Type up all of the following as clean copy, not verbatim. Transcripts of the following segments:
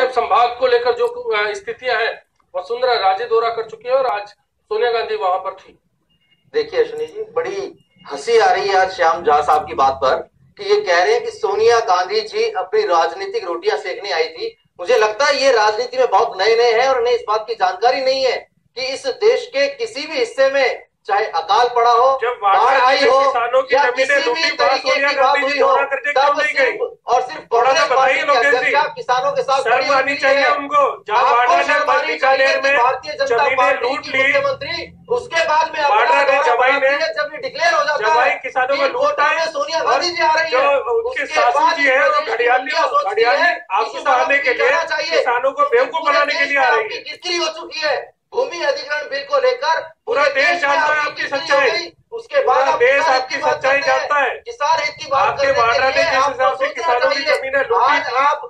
जब संभाग को लेकर जो स्थितियां हैं, वसुंधरा राजे दौरा कर चुकी है और आज सोनिया गांधी वहां पर थी। देखिए अश्विनी जी, बड़ी हंसी आ रही है आज श्याम झा साहब की बात पर कि ये कह रहे हैं कि सोनिया गांधी जी अपनी राजनीतिक रोटियां सेकने आई थी। मुझे लगता है ये राजनीति में बहुत नए नए हैं और इन्हें इस बात की जानकारी नहीं है कि इस देश के किसी भी हिस्से में चाहे अकाल पड़ा हो, बाढ़ आई हो या किसी भी तरीके की बात हुई हो, तब सिर्फ और सिर्फ कांग्रेस पार्टी की अध्यक्षा किसानों के साथ खड़ी आनी चाहिए उनको। आपको शर्म आनी चाहिए कि भारतीय जनता पार्टी की मुख्यमंत्री उसके बाद में जब ये डिक्लेयर हो जाता है किसानों को लूटता है, सोनिया गांधी जी आ रही है, उनके सासू जी है वो घड़ियाली आंसू बहाने के लिए किसानों को बेवकूफ बनाने के लिए आ रही है। किरकिरी हो चुकी है भूमि अधिग्रहण बिल को लेकर, पूरा देश जानता है आपकी सच्चाई, उसके बाद देश आपकी सच्चाई जानता है। किसान हित की बात आपके वार्ता के हिसाब से किसानों की जमीनें लूटी। आज आप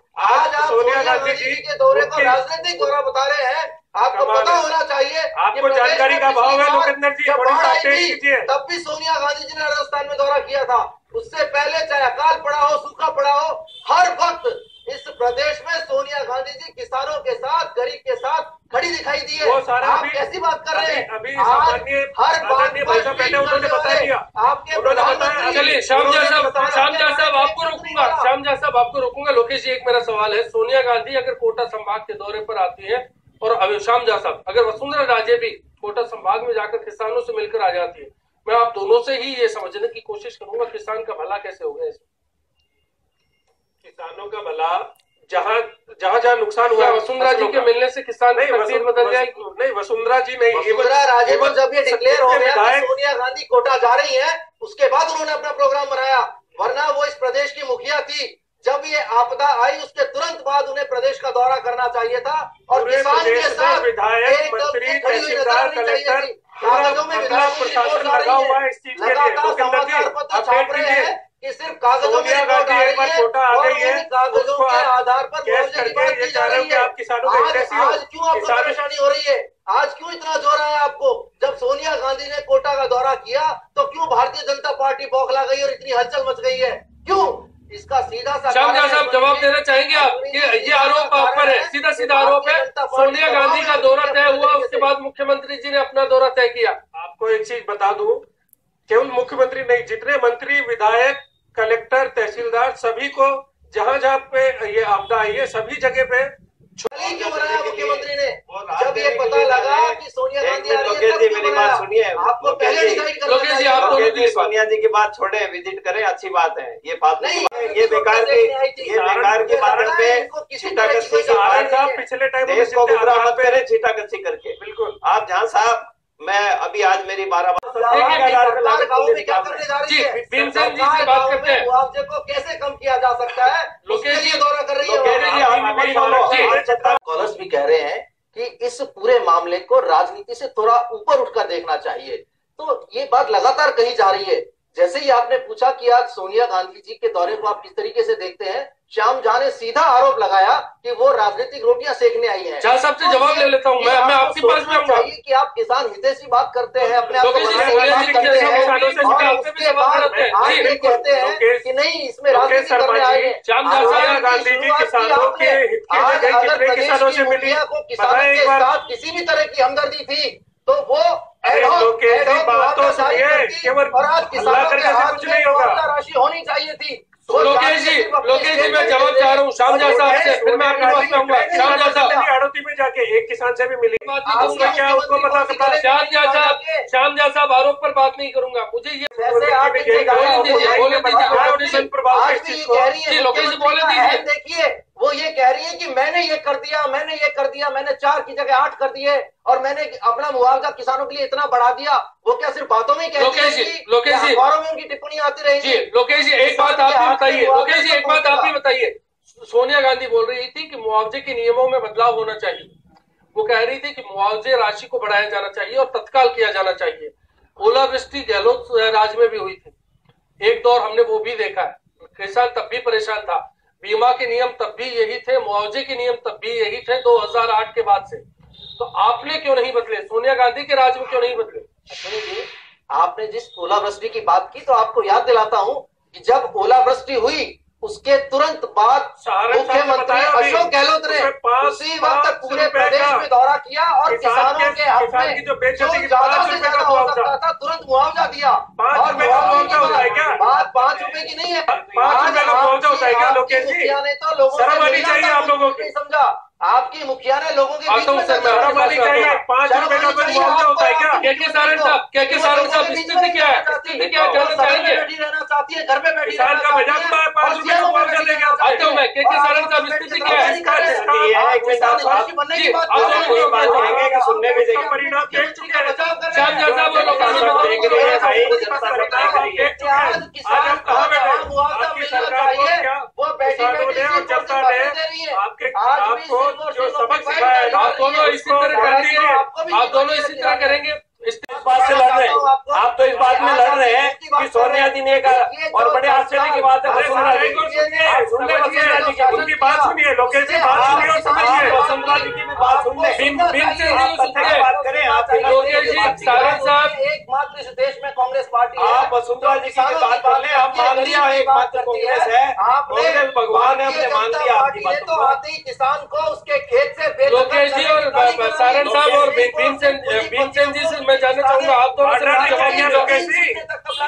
सोनिया गांधी जी के दौरे को राजनीतिक दौरा बता रहे हैं। आपको पता होना चाहिए, आपको जानकारी का भाव है लोकेंद्र जी। तब भी सोनिया गांधी जी ने राजस्थान में दौरा किया था। उससे पहले चाहे अकाल पड़ा हो, सूखा पड़ा हो, हर वक्त इस प्रदेश में सोनिया गांधी जी किसानों के साथ, गरीब के साथ खड़ी दिखाई दी है। आप कैसी बात कर रहे हैं? अभी हर बात उन्होंने बता दिया। आपके चलिए श्याम झा साहब आपको रोकूंगा। लोकेश जी, एक मेरा सवाल है, सोनिया गांधी अगर कोटा संभाग के दौरे पर आती है और श्याम झा साहब अगर वसुंधरा राजे भी कोटा संभाग में जाकर किसानों से मिलकर आ जाती है, मैं आप दोनों से ही ये समझने की कोशिश करूंगा किसान का भला कैसे होगा इसमें। किसानों का भला जहाँ नुकसान हुआ, वसुंधरा जी के मिलने से किसान तकदीर बदल जाएगी। नहीं, वसुंधरा जी नहीं, वसुंधरा राजे को जब ये डिक्लेयर हो गया कि सोनिया गांधी कोटा जा रही है, उसके बाद उन्होंने अपना प्रोग्राम बनाया। वरना वो इस प्रदेश की मुखिया थी। जब ये आपदा आई उसके तुरंत बाद उन्हें प्रदेश का दौरा करना चाहिए था और किसान के साथ विधायक, मंत्री, तहसीलदार, कलेक्टर, कागजों में प्रशासन लगा हुआ है इस चीज के लिए। समाचार पत्र छाप रहे हैं कि सिर्फ कागजों में रिपोर्ट आ रही है छोटा आ गई है, कागजों के आधार पर ये कह रहे हो कि आप किसानों को आज क्यों आपको परेशानी हो रही है? आज क्यों इतना जोर है आपको? जब सोनिया गांधी ने कोटा का दौरा किया तो क्यों भारतीय जनता पार्टी बौखला गई और इतनी हलचल मच गई है? क्यों? इसका सीधा सा श्याम झा साहब जवाब देना चाहेंगे आप? ये आरोप आप पर है, सीधा सीधा आरोप है। सोनिया गांधी का दौरा तय हुआ, उसके बाद मुख्यमंत्री जी ने अपना दौरा तय किया। आपको एक चीज बता दूं, केवल मुख्यमंत्री नहीं, जितने मंत्री, विधायक, कलेक्टर, तहसीलदार, सभी को जहां पे ये आपदा आई है सभी जगह पे क्यों बनाया मुख्यमंत्री ने? जब ये पता लगा कि सोनिया गांधी आ रही है, तब मेरी बात सुनिए। आपको पहले डिसाइड करना चाहिए। सोनिया जी की बात छोड़े, विजिट करें, अच्छी बात है। ये बात नहीं, ये बेकार की बातों पे छीटाकछी पिछले टाइम देश को गुमराह मत करें छीटाकछी करके। बिल्कुल। आप झा साहब, मैं अभी आज मेरी 12 मुआवजे को कैसे कम किया जा सकता है, लोकेश जी दौरा कर रही है। कॉलर्स भी कह रहे हैं कि इस पूरे मामले को राजनीति से थोड़ा ऊपर उठकर देखना चाहिए। तो ये बात लगातार कही जा रही है। जैसे ही आपने पूछा कि आज सोनिया गांधी जी के दौरे को आप किस तरीके से देखते हैं, श्याम झा ने सीधा आरोप लगाया कि वो राजनीतिक रोटियां सेकने आई हैं। झा साहब से जवाब ले लेता हूं मैं आपके पास में चाहिए कि आप किसान हितैषी बात करते हैं, अपने आप को कहते हैं कि नहीं इसमें राजनीति करने आए हैं। सोनिया गांधी जी किसानों के हित के जगह कितने किसानों से मिली, किसानों के साथ किसी भी तरह की हमदर्दी थी तो वो बात तो सुनिए, केवल और आज किसानों के हाथ में राशि होनी चाहिए थी। लोकेश जी मैं जवाब चाह रहा हूँ श्याम झा साहब से, फिर मैं आपके पास आऊंगा। श्याम झा साहब आड़ती में जाके एक किसान से भी मिली, क्या उसको पता चला? श्याम झा साहब आरोप पर बात नहीं करूंगा। मुझे ये देखिए, वो ये कह रही है कि मैंने ये कर दिया, मैंने 4 की जगह 8 कर दिए और मैंने अपना मुआवजा किसानों के लिए इतना बढ़ा दिया। वो क्या सिर्फ बातों में कहती है? लोकेश जी अखबारों में उनकी टिप्पणी आती रहेगी। लोकेश जी एक बात आप भी बताइए। लोकेश जी एक बात आप भी बताइए। सोनिया गांधी बोल रही थी कि मुआवजे के नियमों में बदलाव होना चाहिए। वो कह रही थी कि मुआवजे राशि को बढ़ाया जाना चाहिए और तत्काल किया जाना चाहिए। ओलावृष्टि गहलोत राज में भी हुई थी, एक दौर हमने वो भी देखा है। किसान तब भी परेशान था, बीमा के नियम तब भी यही थे, मुआवजे के नियम तब भी यही थे 2008 के बाद से। तो आपने क्यों नहीं बदले? सोनिया गांधी के राज में क्यों नहीं बदले? आपने जिस ओलावृष्टि की बात की तो आपको याद दिलाता हूं कि जब ओलावृष्टि हुई उसके तुरंत बाद मुख्यमंत्री अशोक गहलोत ने उसी वक्त पूरे प्रदेश में दौरा किया और किसानों के हक में जो ज्यादा से ज्यादा हो सकता था तुरंत मुआवजा दिया। 5 रुपए का मुआवजा होता है क्या? बात 5 रुपए की नहीं है, 5 रुपए का मुआवजा होता है क्या? लोकेश जी, ने तो लोगों शर्म आनी चाहिए आप लोगों की। समझा, आपकी मुखिया ने लोगों के बीच में शर्म आनी चाहिए। 5 रुपए का कोई मुआवजा होता है क्या? के सारण साहब स्थिति क्या है? स्थिति क्या जानना चाहेंगे? रहना चाहती है, घर में बैठी किसान का बजट था 5 रुपए का मुआवजा देंगे। आता हूँ मैं, के सारण साहब स्थिति क्या है? सुनने में परिणाम देख चुके हैं। श्याम जाल साहब आपको जो सबक सिखाया है, आप दोनों इसी तरह कर रही है, आप दोनों इसी तरह करेंगे। इस बात से लड़ रहे हैं आप, तो इस बात में लड़ रहे हैं कि सोनिया जी ने कहा, और बड़े आश्चर्य की बात है वसुंधरा जी की, उनकी बात सुनिए, लोकेश जी बात सुनिए और समझिए। वसुंधरा जी की भी बात सुन लें। बात करें आप, लोकेश जी सारण साहब एकमात्र इस देश में कांग्रेस पार्टी है। आप वसुंधरा जी की बात कर लें, हम मान लिया एकमात्र कांग्रेस है, कांग्रेस भगवान ने हमने मान लिया आपकी बात तो आते ही किसान को उसके खेत से लोकेश जी और सारण साहब और भीमसेन जी से मैं जानना चाहूंगा, आप दोनों से जवाब नहीं। लोकेश जी,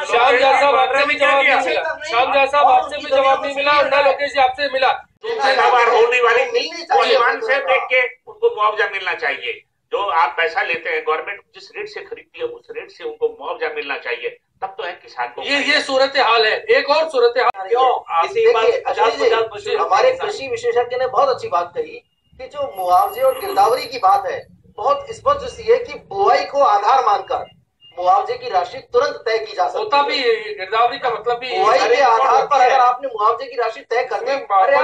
श्याम जाल साहब आपसे भी जवाब नहीं मिला, श्याम जाल साहब आपसे भी जवाब नहीं मिला, और न लोकेश जी आपसे मिला। होने वाली परिमाण से देख के उनको मुआवजा मिलना चाहिए। जो आप पैसा लेते हैं, गवर्नमेंट जिस रेट से खरीदती है उस रेट से उनको मुआवजा मिलना चाहिए, तब तो है किसान को। ये सूरत हाल है। एक और सूरत हाल क्यों इसी बात हमारे कृषि विशेषज्ञ ने बहुत अच्छी बात कही कि जो मुआवजे और गिरदावरी की बात है, बहुत स्पष्ट सी है कि बुआई को आधार मानकर मुआवजे की राशि तुरंत तय की जा सकती है। होता भी गिरदावरी का मतलब भी बुआई के आधार पर अगर आपने मुआवजे की राशि तय कर दी,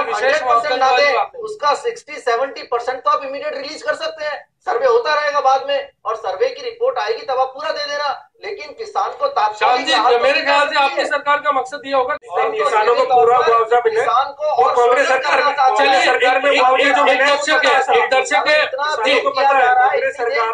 विशेष ना दे, उसका 60-70% तो आप इमीडिएट रिलीज कर सकते हैं। सर्वे होता रहेगा बाद में, और सर्वे की रिपोर्ट आएगी तब आप पूरा दे देना। लेकिन किसान को तात्कालिक, मेरे ख्याल से आपकी सरकार का मकसद ये होगा किसानों को पूरा मुआवजा मिले। किसान को, और कांग्रेस सरकार चलिए सरकार में मुआवजे जो एक दर्शक है जी को पता है, कांग्रेस सरकार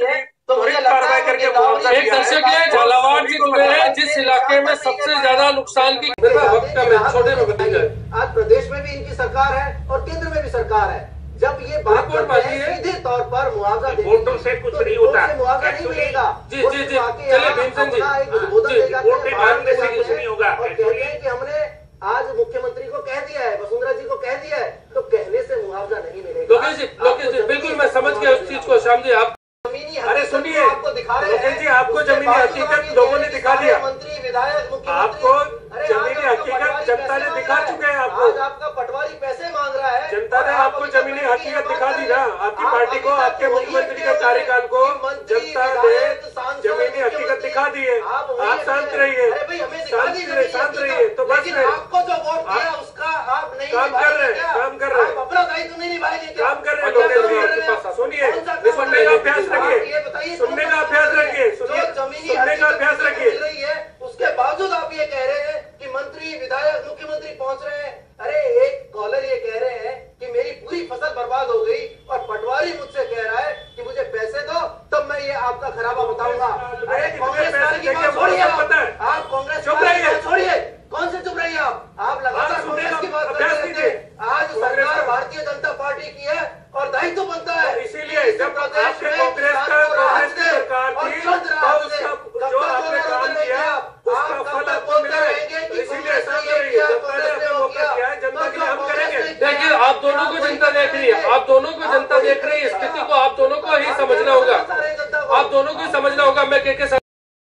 ने तो मुझे लगता है करके मुआवजा एक दर्शक है झालावाड़ से जुड़े हैं, जिस इलाके में सबसे ज्यादा नुकसान की छोटे में बताई जाए। आज प्रदेश में भी इनकी सरकार है और केंद्र में भी सरकार है। जब ये बात करते हैं सीधे तौर पर मुआवजा वोटों से कुछ नहीं होता, मुआवजा नहीं मिलेगा। जी चलिए भीमसेन जी, वोट मांगने से कुछ नहीं होगा। और कहते हैं कि हमने आज मुख्यमंत्री को कह दिया है, वसुंधरा जी को कह दिया है, तो कहने से मुआवजा नहीं मिलेगा। लोकेश जी बिल्कुल मैं समझ गया उस चीज को। श्याम जी आप अरे सुनिए, आपको दिखा रहे हैं जी, आपको जमीनी हकीकत लोगों ने दिखा दिया। मंत्री विधायक आपको जमीनी हकीकत जनता ने दिखा चुके हैं। आपको आज आपका पटवारी पैसे मांग रहा है, जनता ने आपको जमीनी हकीकत दिखा दी ना। आपकी पार्टी को, आपके मुख्यमंत्री के कार्यकाल को जनता ने जमीनी हकीकत दिखा दी है। आप शांत रहिए, शांत रहिए, तो बस आपको जो वोट दिया उसका आप नहीं काम कर रहे हैं, काम कर रहे हैं, अपना दायित्व नहीं निभाएंगे, काम कर रहे हैं। सुनिए, सुनने का अभ्यास रखिए, सुनने का अभ्यास रखिए, सुनने का अभ्यास रखिए। उसके बावजूद आप ये कह रहे हैं कि मंत्री विधायक मुख्यमंत्री पहुंच रहे हैं। अरे एक कॉलर ये कह रहे हैं कि मेरी पूरी फसल बर्बाद हो गई, और पटवारी मुझसे कह रहा है कि मुझे पैसे दो तब मैं ये आपका खराबा बताऊंगा। अरे कांग्रेस की बात छोड़िए, आप कांग्रेस चुप रहिए, छोड़िए, कौन से चुप रहिए आप लगातार कांग्रेस की बात कर रहे थे। आज सरकार भारतीय जनता पार्टी की है और दायित्व बनता है। इसीलिए जब आपके कांग्रेस की सरकार थी तो जो आपने काम किया उसका फल आपको मिला है। इसीलिए शांत रहिए, जनता के लिए हम करेंगे। देखिए आप दोनों को जनता देख रही है, आप दोनों को जनता देख रही है। स्थिति को आप दोनों को ही समझना होगा, आप दोनों को ही समझना होगा। मैं के